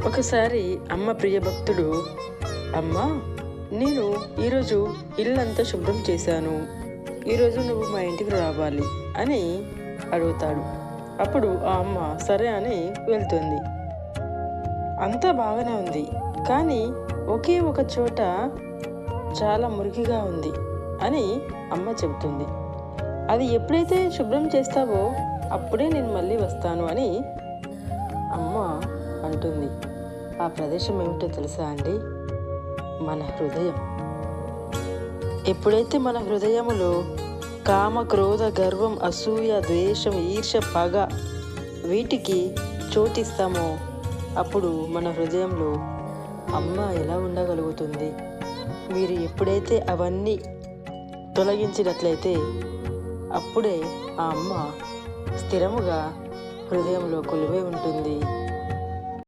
ఒకసారి అమ్మ ప్రియభక్తుడు, అమ్మ నేను ఈరోజు ఇల్లంతా శుభ్రం చేశాను, ఈరోజు నువ్వు మా ఇంటికి రావాలి అని అడుగుతాడు. అప్పుడు ఆ అమ్మ సరే అని వెళ్తుంది. అంతా బాగానే ఉంది, కానీ ఒకే ఒక చోట చాలా మురికిగా ఉంది అని అమ్మ చెబుతుంది. అది ఎప్పుడైతే శుభ్రం చేస్తావో అప్పుడే నేను మళ్ళీ వస్తాను అని అమ్మ అంటుంది. ఆ ప్రదేశం ఏమిటో తెలుసా అండి? మన హృదయం. ఎప్పుడైతే మన హృదయములో కామ, క్రోధ, గర్వం, అసూయ, ద్వేషం, ఈర్ష్య, పగ వీటికి చోటిస్తామో అప్పుడు మన హృదయంలో అమ్మ ఎలా ఉండగలుగుతుంది? మీరు ఎప్పుడైతే అవన్నీ తొలగించినట్లయితే అప్పుడే ఆ అమ్మ స్థిరముగా హృదయంలో కొలువై ఉంటుంది.